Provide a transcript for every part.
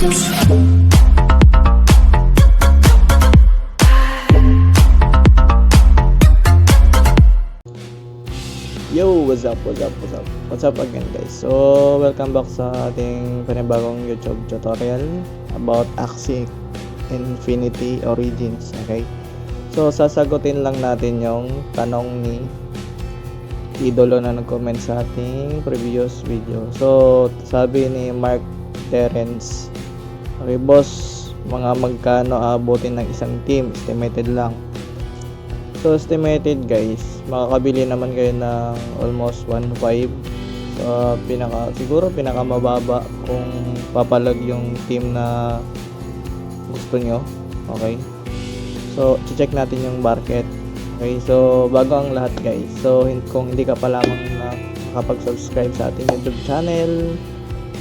Yo, what's up again guys. So, welcome back sa ating panibagong YouTube tutorial about Axie Infinity Origins. Okay, so sasagutin lang natin yung tanong ni idolo na nag-comment sa ating previous video. So, sabi ni Mark Terence, okay boss, mga magkano aabutin ng isang team? Estimated lang. So estimated guys, makakabili naman kayo ng almost 1.5. So siguro pinaka mababa kung papalag yung team na gusto nyo. Okay, so check natin yung market. Okay, so bago ang lahat guys, so kung hindi ka pa lamang nakapag-subscribe sa ating YouTube channel,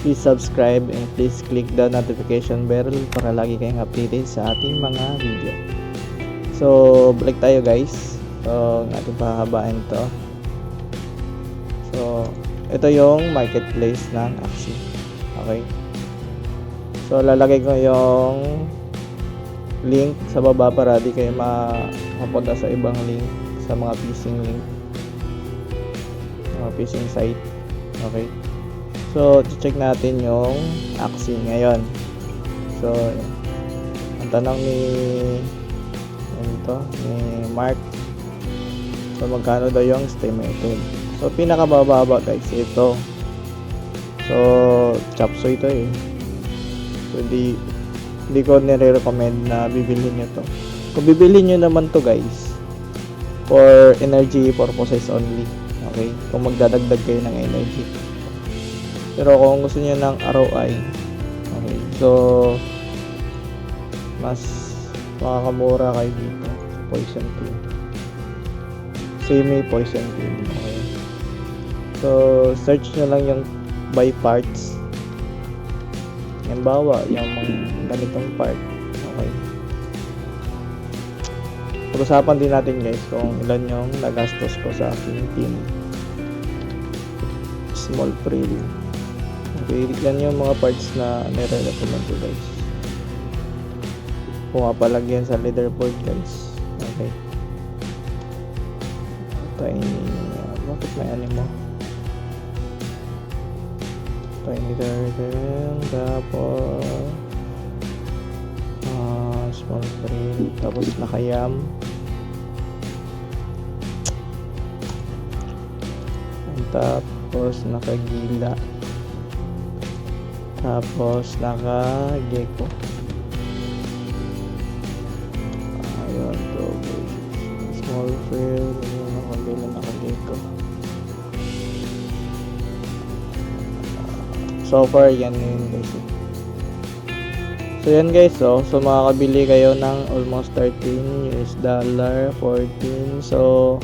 please subscribe and please click the notification bell para lagi kayong updated sa ating mga video. So, balik tayo guys. So, natin pahabain to. So, ito yung marketplace ng Axie. Okay. So, lalagay ko yung link sa baba para di kayo mapunta sa ibang link, sa mga phishing link, mga phishing site. Okay. So, check natin yung Axie ngayon. So, ang tanong ni Mark, so magkano daw yung estimated? So pinakamababa guys ito. So chapso ito eh. So hindi ko nire-recommend na bibilhin nyo to. Kung bibilhin nyo naman to guys, for energy purposes only. Okay, kung magdadagdag kayo ng energy. Pero kung gusto niyo ng ROI, okay, so mas makakamura kayo dito. Poison team, semi poison team. Okay, so search nyo lang yung buy parts. Yan bawa yung mga ganitong part. Okay, pag-usapan din natin guys kung ilan yung nagastos ko sa aking team. Small frill. Okay, yan yung mga parts na nire-recommend ko guys. Pumapalag yan sa leaderboard guys. Okay, tiny, bakit may animo? Tiny turtle, tapos small frill, tapos nakayam, tapos nakagila, tapos naka-gecko. Ayun to, small frill, nakagecko. So far yan yun guys. So yan guys, so makakabili kayo ng almost $13, 14. So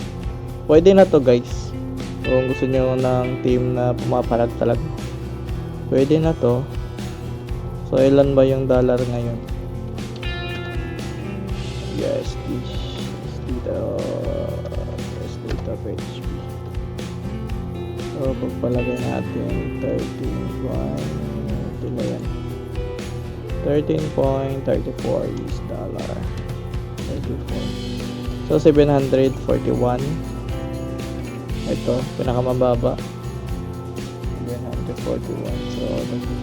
pwede na to guys. Kung gusto nyo ng team na pumapalag talaga, pwede na to. So ilan ba yung dollar ngayon? Yes, state of HP. So pagpalagay natin 13.34 US dollar. 34. So 741. Ito pinakamababa, 741. So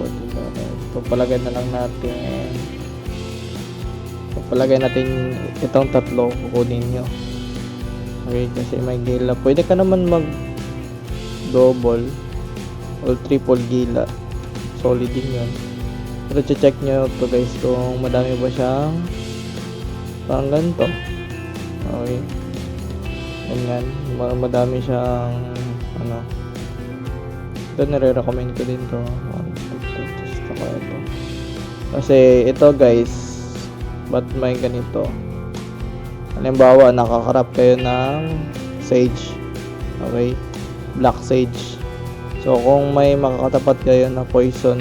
$40. Pagpalagay na lang natin, itong tatlo kukunin nyo. Okay, kasi may gila. Pwede ka naman mag double or triple gila, solid din yun. Pero check nyo to guys kung madami ba siyang parang ganito. Okay, ganyan, madami siyang ano. Ito nire-recommend ko din to. Ito kasi ito guys, ba't may ganito? Halimbawa nakakarap kayo ng sage, okay, black sage. So kung may makakatapat kayo na poison,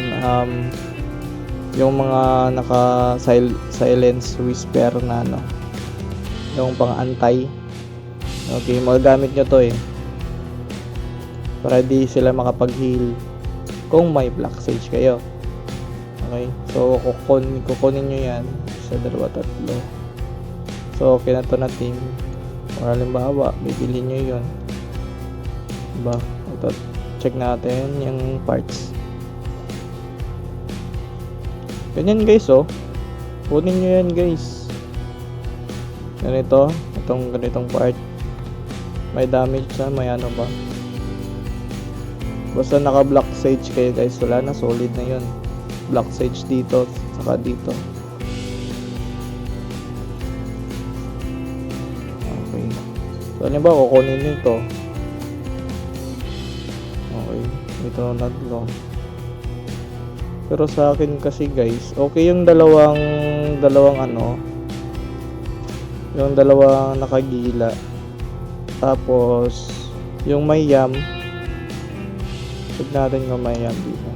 yung mga naka silence whisper na ano, yung pang antay, okay, magagamit nyo to para di sila makapag heal kung may black sage kayo. Okay? So, kukunin nyo yan sa 2, 3. So, okay na to na team. Or halimbawa, bibili nyo yun. Diba? Ito, check natin yung parts. Ganyan guys, oh. Kunin nyo yan guys. Ganitong part. May damage na, may ano ba. Basta naka black sage kayo guys, wala na, solid na yun. Black sage dito, saka dito. Okay. So, ano ba, kukunin nyo ito. Okay, ito naglo. Pero sa akin kasi guys, okay yung dalawang ano, yung dalawang nakagila. Tapos yung may yam, check natin yung may yam dito.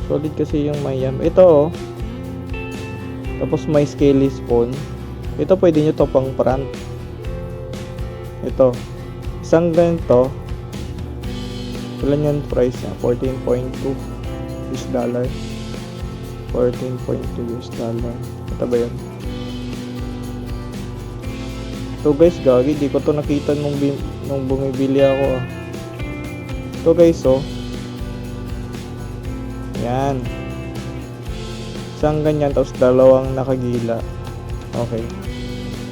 Solid kasi yung may yam. Ito oh. Tapos may scaly spawn. Ito pwede nyo to pang front. Ito. Isang ganito. Ilan yung price niya? $14.2 US dollar. $14.2 US dollar. Ito ba yun? Ito guys, gagi. Di ko to nakita nung bumibili ako. Ito guys, oh. Yan. Isang ganyan, tapos dalawang nakagila. Okay.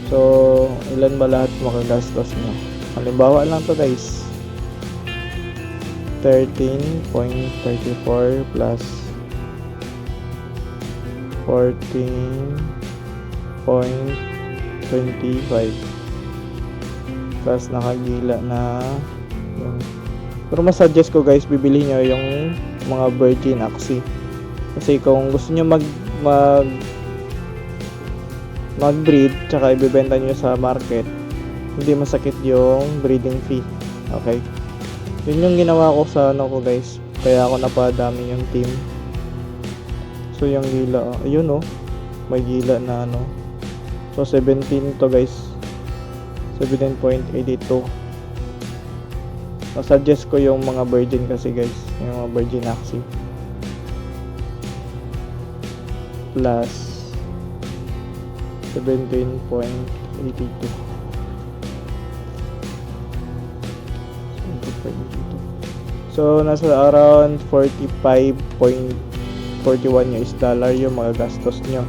So, ilan ba lahat makagastos nyo? Halimbawa lang to guys. 13.34 plus 14.25 plus nakagila na yung. Pero mas suggest ko guys, bibili nyo yung mga virgin axi. Kasi kung gusto nyo mag-breed tsaka ibebenta nyo sa market, hindi masakit yung breeding fee. Okay? Yun yung ginawa ko sa ano ko guys. Kaya ako napadami yung team. So yung gila, ayun oh. May gila na ano. So 17 to guys. 17.82. Suggest ko yung mga virgin kasi guys. Yung mga virgin axi. Plus 17.82. So nasa around 45.41 US dollar yung mga gastos nyo.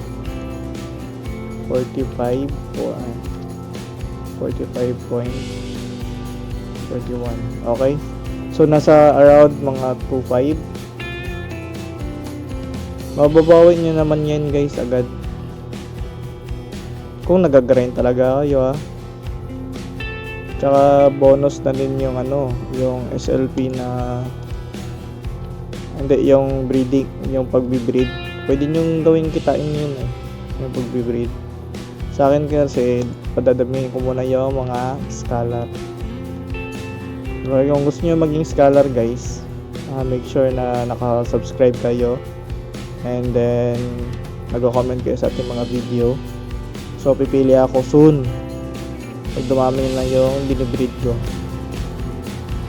45.41. Okay. So nasa around mga 2.5. Mababawi nyo naman yan guys agad. Kung nagagrind talaga kayo Tsaka bonus na din yung ano, yung SLP na hindi, yung breeding, yung pagbi-breed. Pwede nyo gawin kitain yun yung pagbi-breed. Sa akin kasi padadamihin ko muna yung mga scholar. So, kung gusto nyo maging scholar guys, make sure na naka-subscribe kayo and then nag-comment kayo sa ating mga video. So pipili ako soon pag dumami na yung binibreed ko.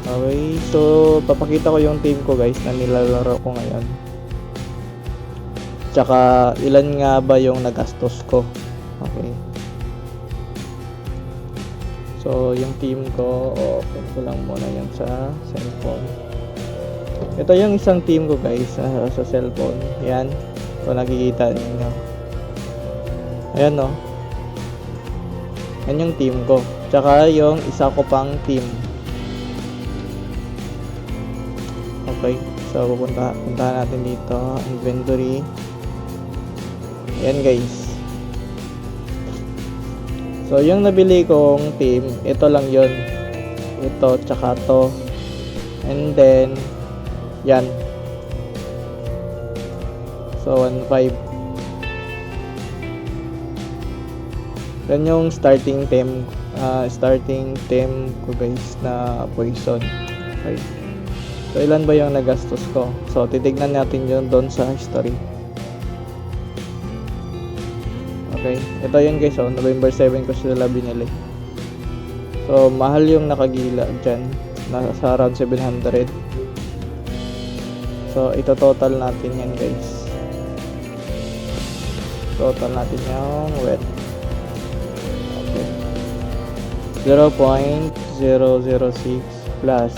Okay, so papakita ko yung team ko guys na nilalaro ko ngayon. Tsaka ilan nga ba yung nagastos ko. Okay. So yung team ko, open ko lang muna yung sa cellphone. Ito yung isang team ko guys sa cellphone. Yan, kung nakikita ninyo. Ayan no. Yan yung team ko. Tsaka yung isa ko pang team. Okay. So puntahan natin dito. Inventory. Ayan guys. So yung nabili kong team, ito lang yun. Ito tsaka to. And then yan. So 1.5. Yan yung starting team ko guys na poison. Okay. So ilan ba yung nagastos ko? So titignan natin yun doon sa history. Okay. Ito yun guys, November 7 ko sila binili. So mahal yung nakagila dyan. Nasa around 700. So So ito total natin yan guys. Total natin yung wet. Okay. 0.006 plus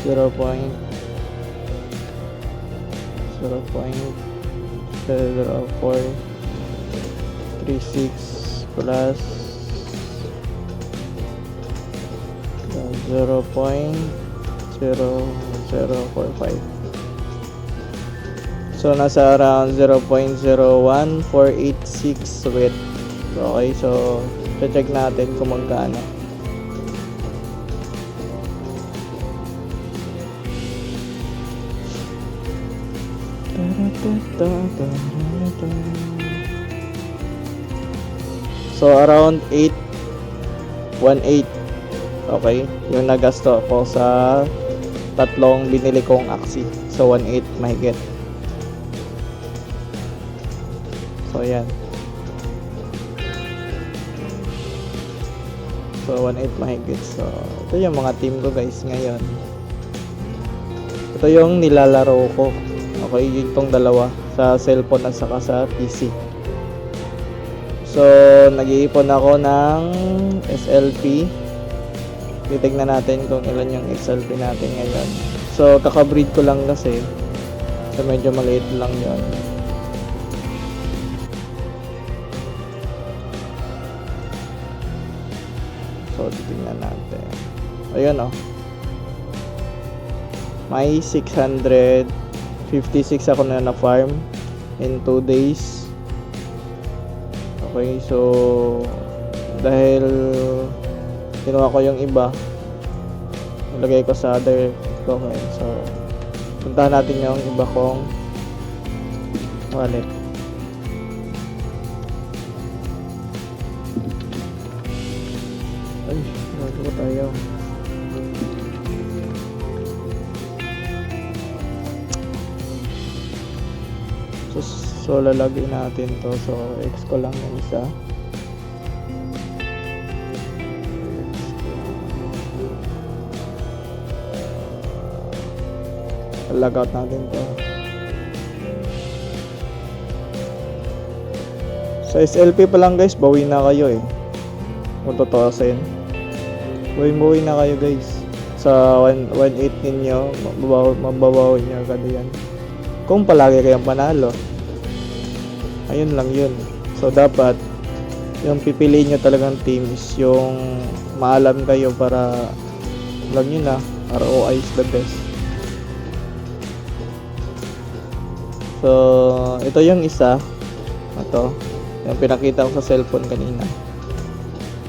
0.0436 plus 0.0045. So nasa around 0.01486 wet. Okay, so check natin kung magkano. So around 818. Okay, yung nagasto ko sa tatlong binili kong Axie. So 1.8 mahigit. So yan. So 1.8 mahigit. So ito yung mga team ko guys ngayon. Ito yung nilalaro ko. Okay, itong dalawa sa cellphone at saka sa PC. So nag-iipon ako ng SLP. Titignan natin kung ilan yung SLP natin ngayon. So kakabreed ko lang kasi. So medyo maliit lang yun. So titignan natin. Ayun oh. May 656 ako na farm in 2 days. Okay, so dahil kinuha ko yung iba, ilagay ko sa other token. So puntahan natin yung iba kong wallet. Ay, nagawa tayo. So lalagay natin to. So X ko lang yung isa. Logout natin to. Sa SLP pa lang guys, bawi na kayo eh. Kung tutuusin, bawi na kayo guys. Sa 1.8 ninyo, mababawi nyo agad yan. Kung palagi kayong panalo. Ayun lang yun. So dapat yung pipiliin nyo talagang team is yung maalam kayo para alam nyo na ROI is the best. So ito yung isa. Ito yung pinakita ko sa cellphone kanina.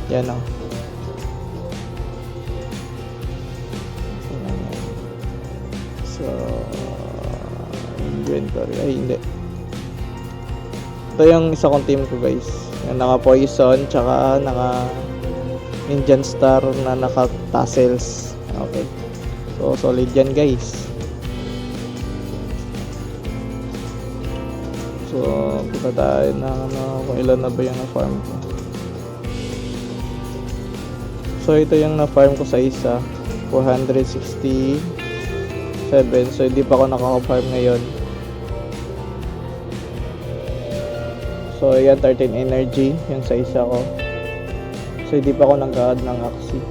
Yan o. So inventory. Ay hindi. Ito yung isa kong team ko guys. Yung naka poison tsaka naka Indian Star na naka tassels. Okay. So solid yan guys. So kita tayo na kung ilan na ba yung na-farm ko. So ito yung na-farm ko sa isa, 467. So hindi pa ako nakaka-farm ngayon. So yan 13 energy yung sa isa ko. So hindi pa ako nag-add ng Axie.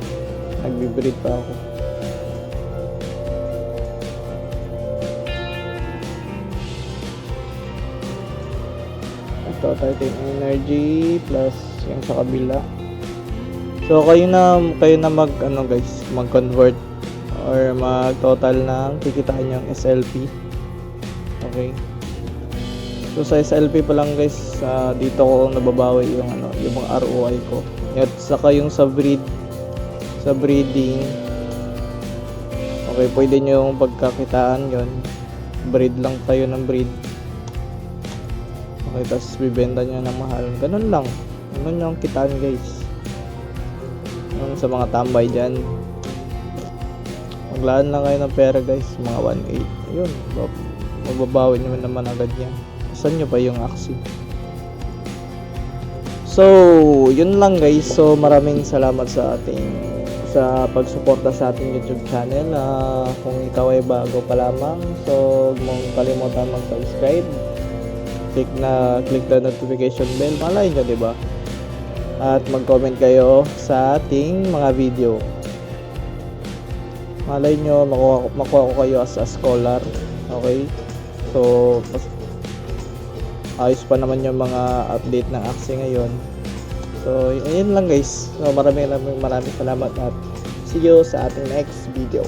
Nagbi-breed pa ako. Ito 13 energy plus yung sa kabila. So kayo na mag guys, mag-convert or mag-total ng kikitain yung SLP. Okay. So sa SLP pa lang guys, dito ko nababawi yung yung mga ROI ko. At saka yung sa breeding. Okay, pwede nyo yung pagkakitaan yon. Breed lang tayo ng breed. Okay, tapos bibenta nyo ng mahal. Ganun lang. Ganun yung kitaan guys. Yung sa mga tambay dyan. Maglaan lang kayo ng pera guys. Mga 1.8. Ayun. Mababawi nyo naman agad yan. Saan nyo pa yung Axie? So, yun lang guys. So, maraming salamat sa ating sa pagsuporta sa ating YouTube channel. Kung ikaw ay bago pa lamang, so huwag mong kalimutan mag-subscribe. Click the notification bell. Malay nyo, di ba? At mag-comment kayo sa ating mga video. Malay nyo, makuha ko kayo as a scholar. Okay? So, ayos pa naman yung mga update ng Axie ngayon. So, ayun lang guys. So, maraming salamat at see you sa ating next video.